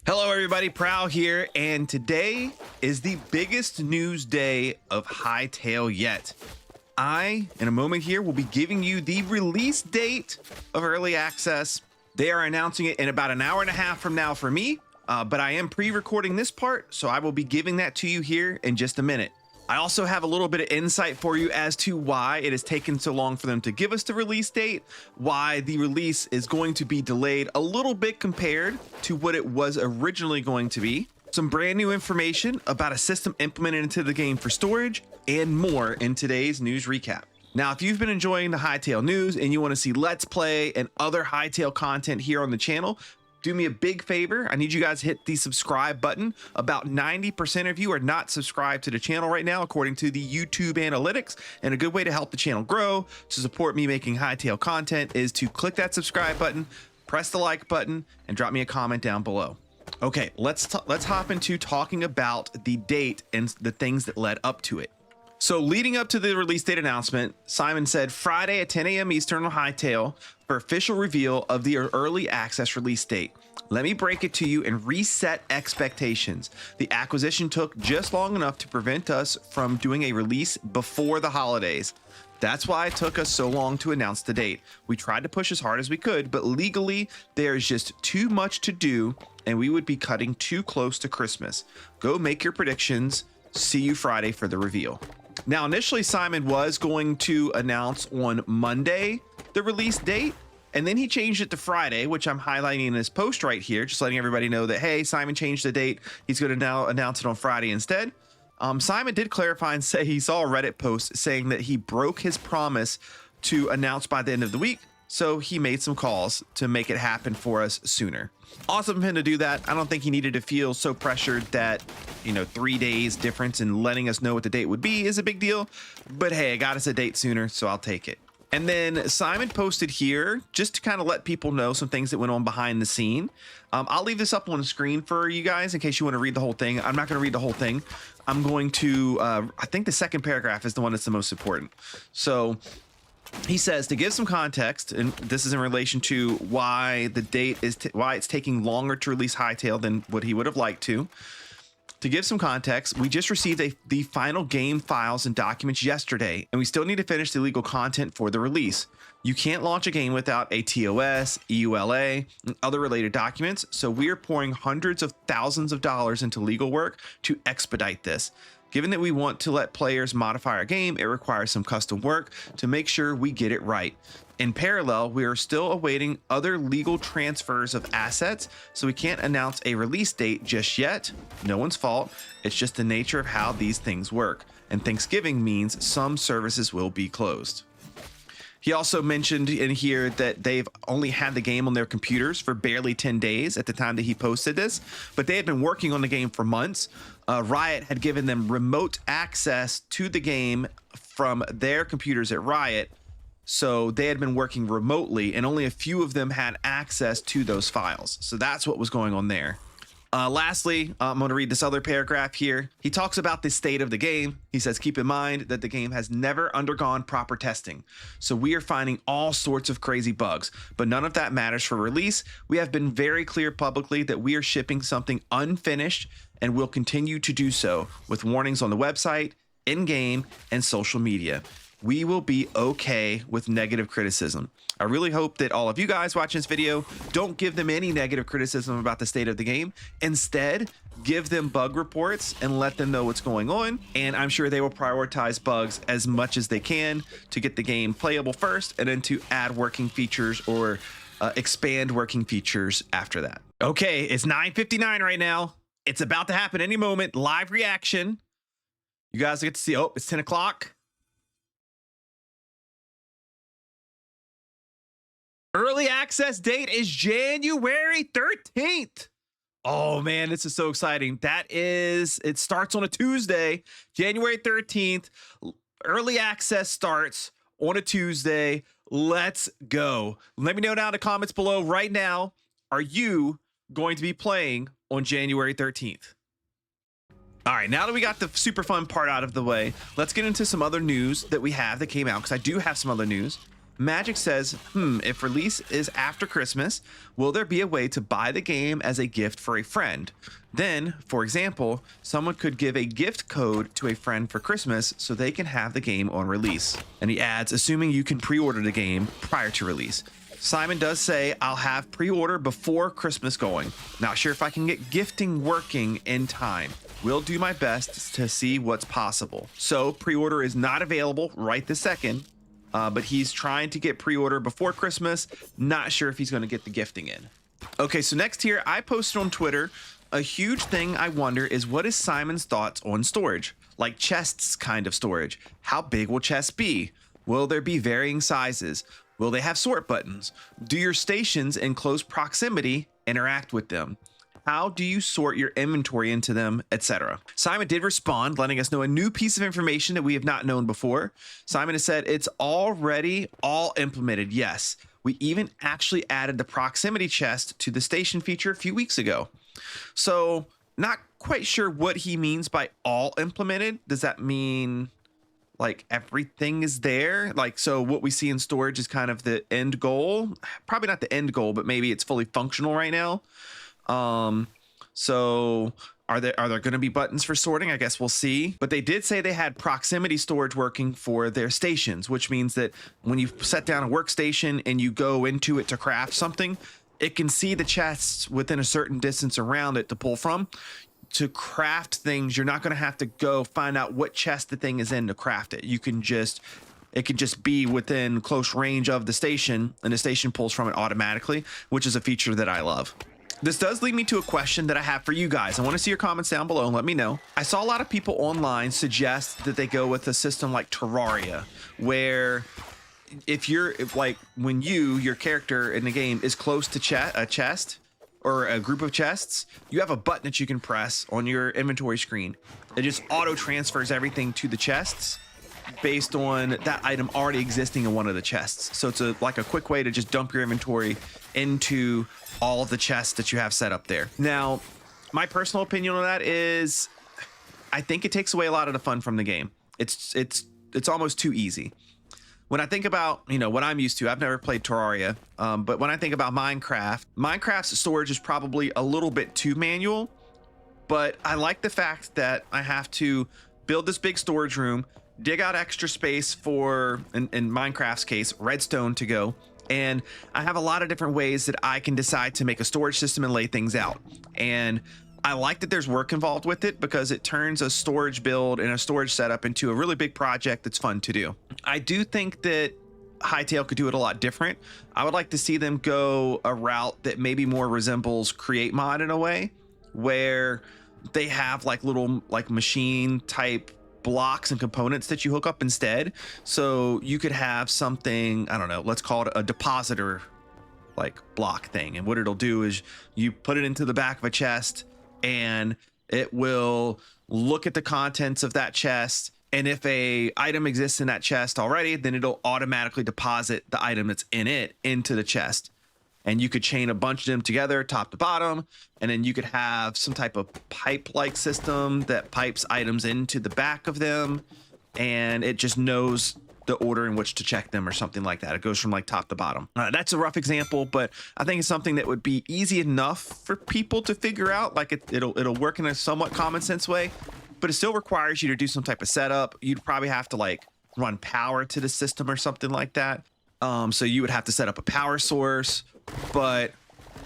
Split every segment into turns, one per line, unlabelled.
Hello everybody, Prowl here, and today is the biggest news day of Hytale yet. I, in a moment here, will be giving you the release date of early access. They are announcing it in about an hour and a half from now for me, but I am pre-recording this part, so I will be giving that to you here in just a minute. I also have a little bit of insight for you as to why it has taken so long for them to give us the release date, why the release is going to be delayed a little bit compared to what it was originally going to be, some brand new information about a system implemented into the game for storage, and more in today's news recap. Now, if you've been enjoying the Hytale news and you want to see Let's Play and other Hytale content here on the channel, do me a big favor. I need you guys to hit the subscribe button. About 90% of you are not subscribed to the channel right now, according to the YouTube analytics. And a good way to help the channel grow, to support me making Hytale content, is to click that subscribe button, press the like button, and drop me a comment down below. Okay, let's hop into talking about the date and the things that led up to it. So leading up to the release date announcement, Simon said Friday at 10 a.m. Eastern on Hytale for official reveal of the early access release date. Let me break it to you and reset expectations. The acquisition took just long enough to prevent us from doing a release before the holidays. That's why it took us so long to announce the date. We tried to push as hard as we could, but legally there's just too much to do and we would be cutting too close to Christmas. Go make your predictions. See you Friday for the reveal. Now, initially, Simon was going to announce on Monday the release date, and then he changed it to Friday, which I'm highlighting in this post right here, just letting everybody know that, hey, Simon changed the date. He's going to now announce it on Friday instead. Simon did clarify and say he saw a Reddit post saying that he broke his promise to announce by the end of the week, so he made some calls to make it happen for us sooner. Awesome of him to do that. I don't think he needed to feel so pressured that, 3 days difference in letting us know what the date would be is a big deal. But hey, I got us a date sooner, so I'll take it. And then Simon posted here just to kind of let people know some things that went on behind the scene. I'll leave this up on the screen for you guys in case you want to read the whole thing. I'm not going to read the whole thing. I'm going to, I think the second paragraph is the one that's the most important. So he says, to give some context, and this is in relation to why the date is, why it's taking longer to release Hytale than what he would have liked to. To give some context, we just received the final game files and documents yesterday, and we still need to finish the legal content for the release. You can't launch a game without a TOS, EULA, and other related documents, so we are pouring hundreds of thousands of dollars into legal work to expedite this. Given that we want to let players modify our game, it requires some custom work to make sure we get it right. In parallel, we are still awaiting other legal transfers of assets, so we can't announce a release date just yet. No one's fault. It's just the nature of how these things work. And Thanksgiving means some services will be closed. He also mentioned in here that they've only had the game on their computers for barely 10 days at the time that he posted this, but they had been working on the game for months. Riot had given them remote access to the game from their computers at Riot, so they had been working remotely, and only a few of them had access to those files. So that's what was going on there. Lastly, I'm going to read this other paragraph here. He talks about the state of the game. He says, keep in mind that the game has never undergone proper testing. So we are finding all sorts of crazy bugs, but none of that matters for release. We have been very clear publicly that we are shipping something unfinished and will continue to do so with warnings on the website, in-game, and social media. We will be okay with negative criticism. I really hope that all of you guys watching this video don't give them any negative criticism about the state of the game. Instead, give them bug reports and let them know what's going on. And I'm sure they will prioritize bugs as much as they can to get the game playable first, and then to add working features or expand working features after that. Okay, it's 9:59 right now. It's about to happen any moment. Live reaction. You guys get to see, oh, it's 10 o'clock. Early access date is January 13th. Oh man, this is so exciting. It starts on a Tuesday, January 13th. Early access starts on a Tuesday. Let's go. Let me know down in the comments below right now. Are you going to be playing on January 13th? All right, now that we got the super fun part out of the way, let's get into some other news that we have that came out, because I do have some other news. Magic says, if release is after Christmas, will there be a way to buy the game as a gift for a friend? Then, for example, someone could give a gift code to a friend for Christmas so they can have the game on release. And he adds, assuming you can pre-order the game prior to release. Simon does say, I'll have pre-order before Christmas going. Not sure if I can get gifting working in time. Will do my best to see what's possible. So pre-order is not available right this second, but he's trying to get pre-order before Christmas. Not sure if he's going to get the gifting in. Okay, so next here, I posted on Twitter, a huge thing I wonder is what is Simon's thoughts on storage? Like chests kind of storage. How big will chests be? Will there be varying sizes? Will they have sort buttons? Do your stations in close proximity interact with them? How do you sort your inventory into them, etc.? Simon did respond, letting us know a new piece of information that we have not known before. Simon has said it's already all implemented. Yes, we even actually added the proximity chest to the station feature a few weeks ago. So not quite sure what he means by all implemented. Does that mean like everything is there? Like, so what we see in storage is kind of the end goal? Probably not the end goal, but maybe it's fully functional right now. So are there going to be buttons for sorting? I guess we'll see. But they did say they had proximity storage working for their stations, which means that when you set down a workstation and you go into it to craft something, it can see the chests within a certain distance around it to pull from. To craft things, you're not going to have to go find out what chest the thing is in to craft it. It can just be within close range of the station, and the station pulls from it automatically, which is a feature that I love. This does lead me to a question that I have for you guys. I want to see your comments down below and let me know. I saw a lot of people online suggest that they go with a system like Terraria, where when your character in the game is close to a chest or a group of chests, you have a button that you can press on your inventory screen. It just auto transfers everything to the chests based on that item already existing in one of the chests. So it's like a quick way to just dump your inventory into all of the chests that you have set up there. Now, my personal opinion on that is I think it takes away a lot of the fun from the game. It's almost too easy. When I think about, what I'm used to, I've never played Terraria, but when I think about Minecraft's storage is probably a little bit too manual, but I like the fact that I have to build this big storage room, dig out extra space for, in Minecraft's case, redstone to go, and I have a lot of different ways that I can decide to make a storage system and lay things out. And I like that there's work involved with it because it turns a storage build and a storage setup into a really big project that's fun to do. I do think that Hytale could do it a lot different. I would like to see them go a route that maybe more resembles Create Mod in a way, where they have like little machine type blocks and components that you hook up instead. So you could have something, I don't know, let's call it a depositor like block thing. And what it'll do is you put it into the back of a chest and it will look at the contents of that chest. And if a item exists in that chest already, then it'll automatically deposit the item that's in it into the chest. And you could chain a bunch of them together, top to bottom, and then you could have some type of pipe-like system that pipes items into the back of them, and it just knows the order in which to check them or something like that. It goes from like top to bottom. That's a rough example, but I think it's something that would be easy enough for people to figure out. Like it'll work in a somewhat common sense way, but it still requires you to do some type of setup. You'd probably have to like run power to the system or something like that. So you would have to set up a power source, but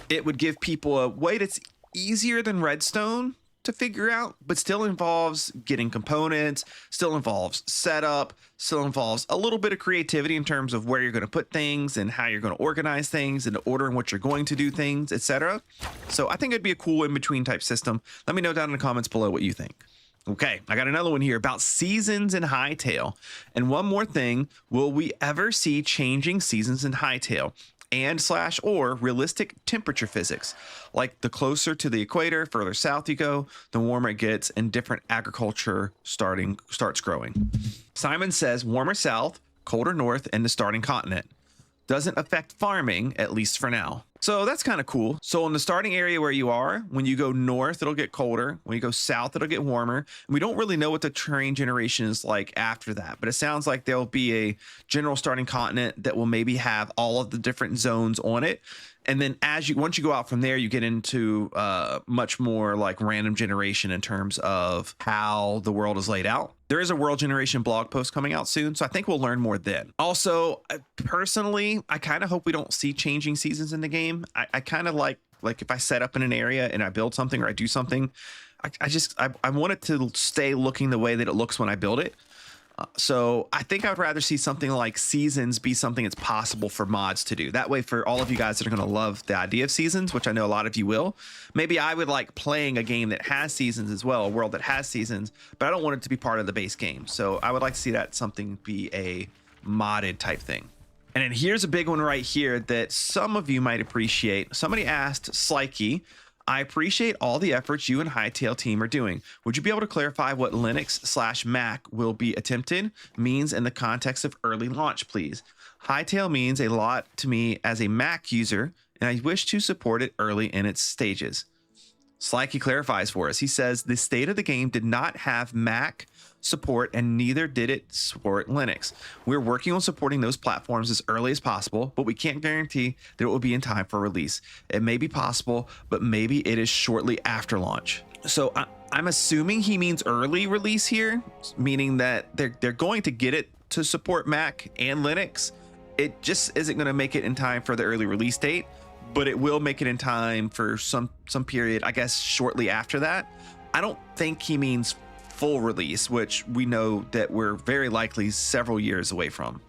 it would give people a way that's easier than redstone to figure out, but still involves getting components, still involves setup, still involves a little bit of creativity in terms of where you're going to put things and how you're going to organize things and the order in which you're going to do things, etc. So I think it'd be a cool in-between type system. Let me know down in the comments below what you think. Okay, I got another one here about seasons in Hytale. And one more thing, will we ever see changing seasons in Hytale? And/or realistic temperature physics, like the closer to the equator, further south you go, the warmer it gets, and different agriculture starts growing. Simon says warmer south, colder north, and the starting continent. doesn't affect farming, at least for now. So that's kind of cool. So in the starting area where you are, when you go north, it'll get colder. When you go south, it'll get warmer. And we don't really know what the terrain generation is like after that, but it sounds like there'll be a general starting continent that will maybe have all of the different zones on it. And then once you go out from there, you get into much more like random generation in terms of how the world is laid out. There is a world generation blog post coming out soon, so I think we'll learn more then. Also, personally, I kind of hope we don't see changing seasons in the game. I kind of like if I set up in an area and I build something or I do something, I want it to stay looking the way that it looks when I build it. So I think I would rather see something like seasons be something that's possible for mods to do. That way, for all of you guys that are going to love the idea of seasons, which I know a lot of you will, maybe I would like playing a game that has seasons as well, a world that has seasons, but I don't want it to be part of the base game. So I would like to see that something be a modded type thing. And then here's a big one right here that some of you might appreciate. Somebody asked Slikey, I appreciate all the efforts you and Hytale team are doing. Would you be able to clarify what Linux/Mac will be attempted means in the context of early launch, please? Hytale means a lot to me as a Mac user, and I wish to support it early in its stages. Slikey clarifies for us. He says the state of the game did not have Mac support and neither did it support Linux. We're working on supporting those platforms as early as possible, but we can't guarantee that it will be in time for release. It may be possible, but maybe it is shortly after launch. So I'm assuming he means early release here, meaning that they're going to get it to support Mac and Linux. It just isn't going to make it in time for the early release date, but it will make it in time for some period, I guess, shortly after that. I don't think he means full release, which we know that we're very likely several years away from.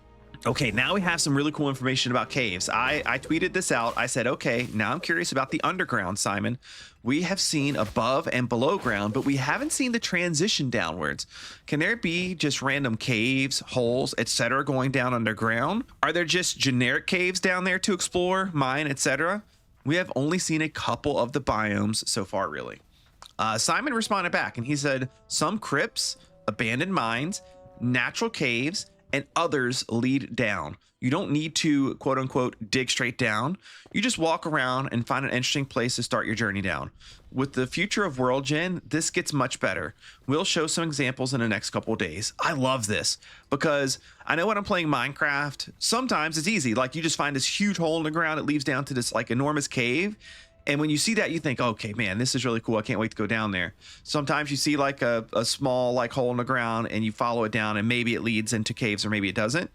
Okay, now we have some really cool information about caves. I tweeted this out. I said, okay, now I'm curious about the underground, Simon. We have seen above and below ground, but we haven't seen the transition downwards. Can there be just random caves, holes, etc. going down underground? Are there just generic caves down there to explore, mine, etc.? We have only seen a couple of the biomes so far, really. Simon responded back and he said, some crypts, abandoned mines, natural caves, and others lead down. You don't need to, quote unquote, dig straight down. You just walk around and find an interesting place to start your journey down. With the future of World Gen, this gets much better. We'll show some examples in the next couple of days. I love this because I know when I'm playing Minecraft, sometimes it's easy. Like you just find this huge hole in the ground. It leads down to this like enormous cave. And when you see that, you think, okay, man, this is really cool. I can't wait to go down there. Sometimes you see like a small like hole in the ground and you follow it down and maybe it leads into caves or maybe it doesn't.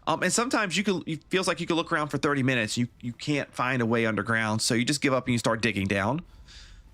And sometimes it feels like you could look around for 30 minutes. You can't find a way underground. So you just give up and you start digging down.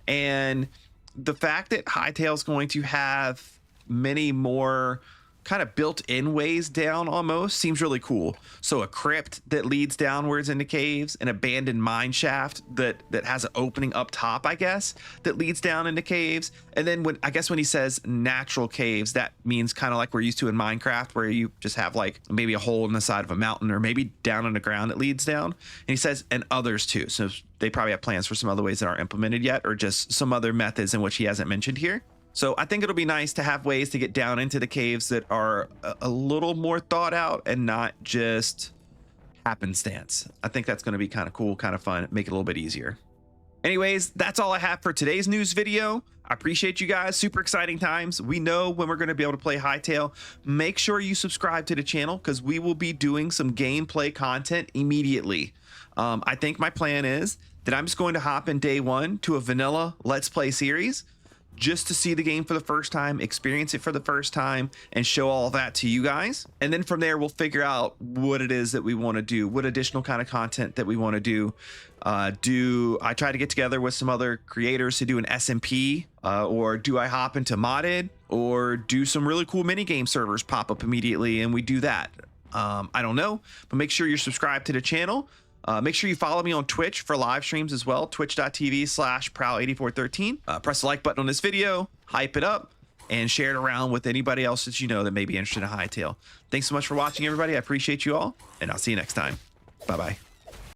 And the fact that Hytale is going to have many more kind of built-in ways down almost seems really cool. So a crypt that leads downwards into caves, an abandoned mine shaft that has an opening up top, I guess, that leads down into caves. And then when he says natural caves, that means kind of like we're used to in Minecraft, where you just have like maybe a hole in the side of a mountain or maybe down on the ground that leads down. And he says, and others too. So they probably have plans for some other ways that aren't implemented yet, or just some other methods in which he hasn't mentioned here. So I think it'll be nice to have ways to get down into the caves that are a little more thought out and not just happenstance. I think that's going to be kind of cool, kind of fun, make it a little bit easier. Anyways, that's all I have for today's news video. I appreciate you guys. Super exciting times. We know when we're going to be able to play Hytale. Make sure you subscribe to the channel because we will be doing some gameplay content immediately. I think my plan is that I'm just going to hop in day one to a vanilla Let's Play series, just to see the game for the first time, experience it for the first time, and show all that to you guys. And then from there, we'll figure out what it is that we want to do, what additional kind of content that we want to do. I try to get together with some other creators to do an SMP, or do I hop into modded, or do some really cool mini game servers pop up immediately and we do that? I don't know, but make sure you're subscribed to the channel. Make sure you follow me on Twitch for live streams as well, twitch.tv/prowl8413. Press the like button on this video, hype it up, and share it around with anybody else that you know that may be interested in Hytale. Thanks so much for watching, everybody. I appreciate you all, and I'll see you next time. Bye-bye.